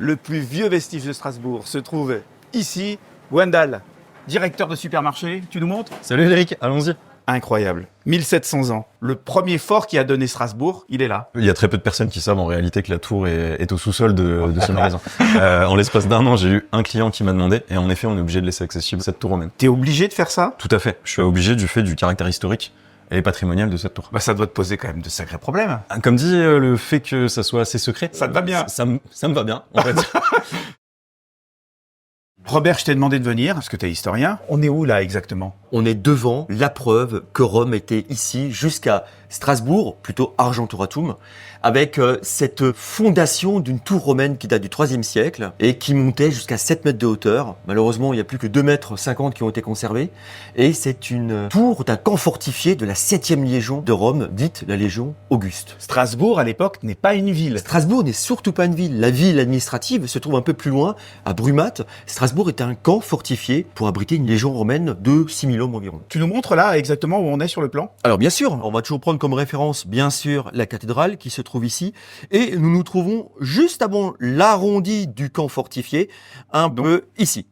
Le plus vieux vestige de Strasbourg se trouve ici. Gwendal, directeur de supermarché, tu nous montres? Salut Eric, allons-y. Incroyable. 1700 ans. Le premier fort qui a donné Strasbourg, il est là. Il y a très peu de personnes qui savent en réalité que la tour est au sous-sol de ce magasin. En l'espace d'un an, j'ai eu un client qui m'a demandé, et en effet, on est obligé de laisser accessible cette tour romaine. T'es obligé de faire ça? Tout à fait. Je suis obligé du fait du caractère historique et patrimonial de cette tour. Bah ça doit te poser quand même de sacrés problèmes. Comme dit, le fait que ça soit assez secret... Ça te va bien? Ça me va bien, en fait. Robert, je t'ai demandé de venir, parce que t'es historien. On est où là exactement? On est devant la preuve que Rome était ici jusqu'à Strasbourg, plutôt Argentoratum, avec cette fondation d'une tour romaine qui date du IIIe siècle et qui montait jusqu'à 7 mètres de hauteur. Malheureusement, il n'y a plus que 2,50 mètres qui ont été conservés. Et c'est une tour d'un camp fortifié de la 7e légion de Rome, dite la Légion Auguste. Strasbourg, à l'époque, n'est pas une ville. Strasbourg n'est surtout pas une ville. La ville administrative se trouve un peu plus loin, à Brumath. Strasbourg était un camp fortifié pour abriter une légion romaine de 6000 hommes environ. Tu nous montres là exactement où on est sur le plan? Alors bien sûr, on va toujours prendre comme référence, bien sûr, la cathédrale qui se trouve ici. Et nous nous trouvons juste avant l'arrondi du camp fortifié, peu ici.